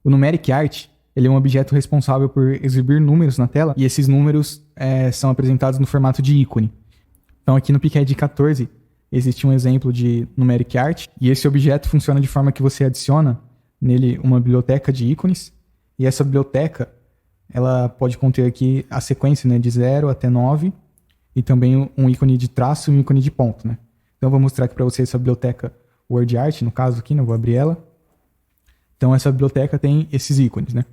O Numeric Art, ele é um objeto responsável por exibir números na tela, e esses números são apresentados no formato de ícone. Então aqui no PicAD 14 existe um exemplo de Numeric Art, e esse objeto funciona de forma que você adiciona nele uma biblioteca de ícones, e essa biblioteca ela pode conter aqui a sequência, né, de 0 até 9, e também um ícone de traço e um ícone de ponto, né? Então eu vou mostrar aqui para vocês essa biblioteca WordArt, no caso aqui, né, eu vou abrir ela. Então essa biblioteca tem esses ícones, né?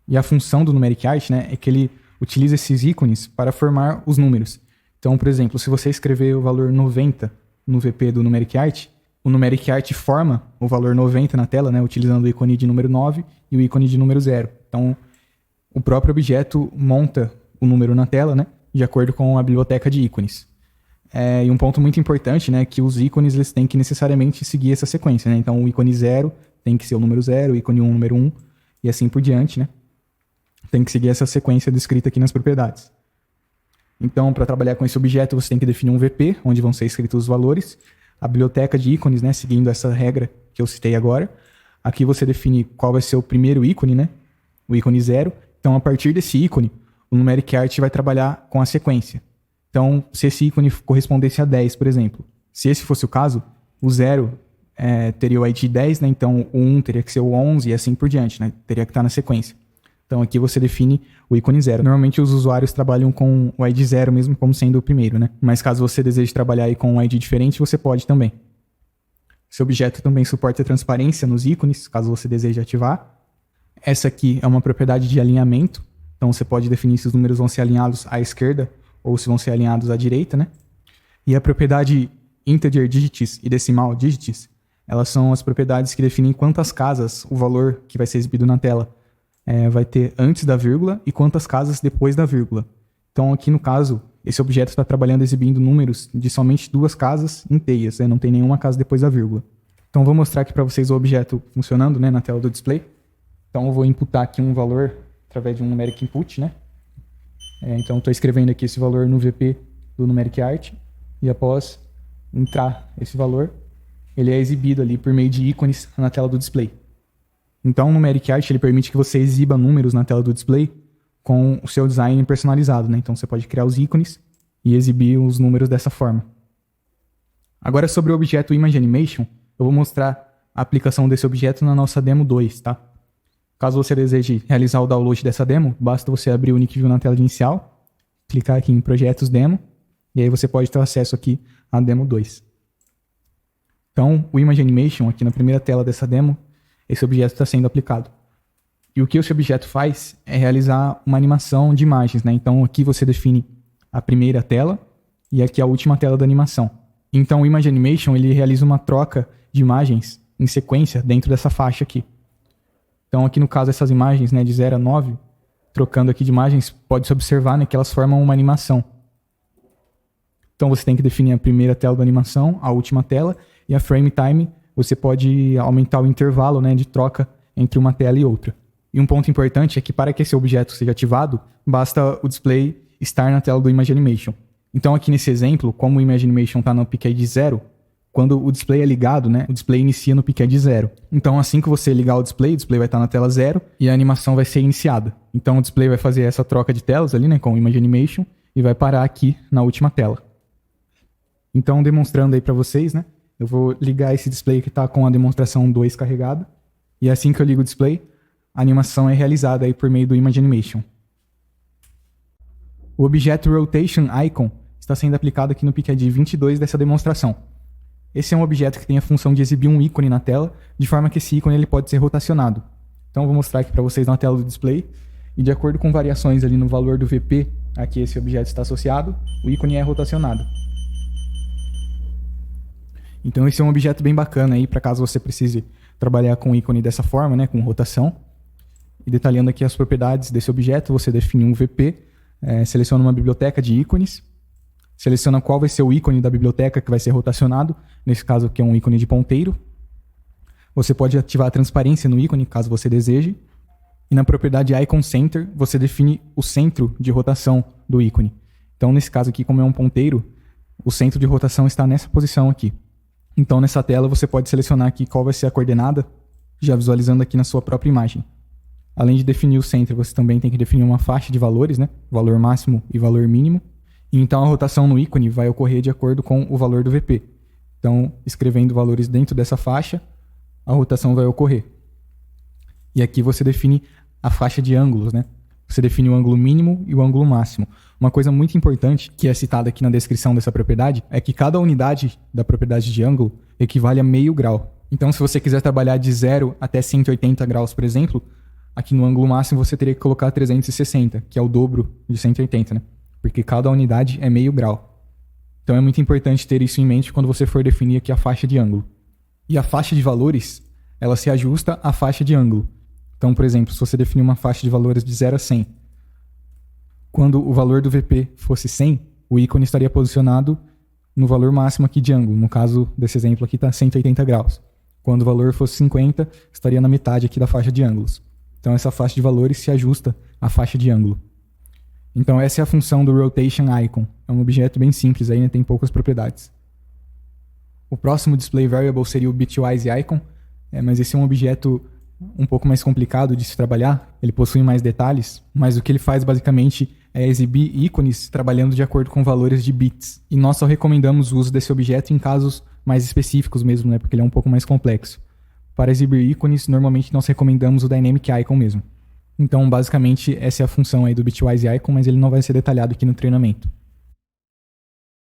E a função do Numeric Art, né, é que ele utiliza esses ícones para formar os números. Então, por exemplo, se você escrever o valor 90 no VP do Numeric Art, o Numeric Art forma o valor 90 na tela, né, utilizando o ícone de número 9 e o ícone de número 0. Então, o próprio objeto monta o número na tela, né, de acordo com a biblioteca de ícones. E um ponto muito importante, né, é que os ícones eles têm que necessariamente seguir essa sequência, né? Então, o ícone 0 tem que ser o número 0, o ícone 1 o número 1, e assim por diante, né? Tem que seguir essa sequência descrita aqui nas propriedades. Então, para trabalhar com esse objeto, você tem que definir um VP, onde vão ser escritos os valores, a biblioteca de ícones, né, seguindo essa regra que eu citei agora. Aqui você define qual vai ser o primeiro ícone, né, o ícone 0. Então, a partir desse ícone, o Numeric Art vai trabalhar com a sequência. Então, se esse ícone correspondesse a 10, por exemplo, se esse fosse o caso, o 0 teria o ID 10, né, então o 1 teria que ser o 11 e assim por diante, né, teria que estar na sequência. Então aqui você define o ícone 0. Normalmente os usuários trabalham com o ID 0 mesmo como sendo o primeiro, né? Mas caso você deseje trabalhar aí com um ID diferente, você pode também. Esse objeto também suporta transparência nos ícones, caso você deseje ativar. Essa aqui é uma propriedade de alinhamento. Então você pode definir se os números vão ser alinhados à esquerda ou se vão ser alinhados à direita, né? E a propriedade integer digits e decimal digits, elas são as propriedades que definem quantas casas o valor que vai ser exibido na tela vai ter antes da vírgula e quantas casas depois da vírgula. Então aqui no caso, esse objeto está trabalhando exibindo números de somente 2 casas inteiras, né? Não tem nenhuma casa depois da vírgula. Então vou mostrar aqui para vocês o objeto funcionando, né, na tela do display. Então eu vou imputar aqui um valor através de um numeric input, né? Então estou escrevendo aqui esse valor no VP do Numeric Art, e após entrar esse valor, ele é exibido ali por meio de ícones na tela do display. Então o Numeric Art ele permite que você exiba números na tela do display com o seu design personalizado, né? Então você pode criar os ícones e exibir os números dessa forma. Agora sobre o objeto ImageAnimation, eu vou mostrar a aplicação desse objeto na nossa demo 2, tá? Caso você deseje realizar o download dessa demo, basta você abrir o NickView na tela de inicial, clicar aqui em Projetos Demo, e aí você pode ter acesso aqui à demo 2. Então, o ImageAnimation, aqui na primeira tela dessa demo, esse objeto está sendo aplicado. E o que esse objeto faz é realizar uma animação de imagens, né? Então, aqui você define a primeira tela e aqui a última tela da animação. Então, o ImageAnimation ele realiza uma troca de imagens em sequência dentro dessa faixa aqui. Então, aqui no caso, essas imagens, né, de 0 a 9, trocando aqui de imagens, pode-se observar, né, que elas formam uma animação. Então, você tem que definir a primeira tela da animação, a última tela, e a frame time, você pode aumentar o intervalo, né, de troca entre uma tela e outra. E um ponto importante é que para que esse objeto seja ativado, basta o display estar na tela do ImageAnimation. Então, aqui nesse exemplo, como o ImageAnimation está no PicAD 0, quando o display é ligado, né, o display inicia no PicAD 0. Então, assim que você ligar o display vai estar na tela 0 e a animação vai ser iniciada. Então, o display vai fazer essa troca de telas ali, né, com o ImageAnimation e vai parar aqui na última tela. Então, demonstrando aí para vocês, né, eu vou ligar esse display que está com a demonstração 2 carregada. E assim que eu ligo o display, a animação é realizada aí por meio do ImageAnimation. O objeto Rotation Icon está sendo aplicado aqui no PicAD 22 dessa demonstração. Esse é um objeto que tem a função de exibir um ícone na tela, de forma que esse ícone ele pode ser rotacionado. Então eu vou mostrar aqui para vocês na tela do display, e de acordo com variações ali no valor do VP a que esse objeto está associado, o ícone é rotacionado. Então esse é um objeto bem bacana aí, para caso você precise trabalhar com o ícone dessa forma, né, com rotação. E detalhando aqui as propriedades desse objeto, você define um VP, seleciona uma biblioteca de ícones, seleciona qual vai ser o ícone da biblioteca que vai ser rotacionado, nesse caso aqui é um ícone de ponteiro. Você pode ativar a transparência no ícone, caso você deseje. E na propriedade Icon Center, você define o centro de rotação do ícone. Então, nesse caso aqui, como é um ponteiro, o centro de rotação está nessa posição aqui. Então, nessa tela, você pode selecionar aqui qual vai ser a coordenada, já visualizando aqui na sua própria imagem. Além de definir o centro, você também tem que definir uma faixa de valores, né? Valor máximo e valor mínimo. E então a rotação no ícone vai ocorrer de acordo com o valor do VP. Então, escrevendo valores dentro dessa faixa, a rotação vai ocorrer. E aqui você define a faixa de ângulos, né? Você define o ângulo mínimo e o ângulo máximo. Uma coisa muito importante, que é citada aqui na descrição dessa propriedade, é que cada unidade da propriedade de ângulo equivale a meio grau. Então, se você quiser trabalhar de 0 até 180 graus, por exemplo, aqui no ângulo máximo você teria que colocar 360, que é o dobro de 180, né? Porque cada unidade é meio grau. Então é muito importante ter isso em mente quando você for definir aqui a faixa de ângulo. E a faixa de valores, ela se ajusta à faixa de ângulo. Então, por exemplo, se você definir uma faixa de valores de 0 a 100, quando o valor do VP fosse 100, o ícone estaria posicionado no valor máximo aqui de ângulo. No caso desse exemplo aqui está 180 graus. Quando o valor fosse 50, estaria na metade aqui da faixa de ângulos. Então essa faixa de valores se ajusta à faixa de ângulo. Então essa é a função do Rotation Icon. É um objeto bem simples, aí, né? Tem poucas propriedades. O próximo Display Variable seria o Bitwise Icon, mas esse é um objeto um pouco mais complicado de se trabalhar. Ele possui mais detalhes, mas o que ele faz basicamente é exibir ícones trabalhando de acordo com valores de bits. E nós só recomendamos o uso desse objeto em casos mais específicos mesmo, né? Porque ele é um pouco mais complexo. Para exibir ícones, normalmente nós recomendamos o Dynamic Icon mesmo. Então, basicamente, essa é a função aí do Bitwise Icon, mas ele não vai ser detalhado aqui no treinamento.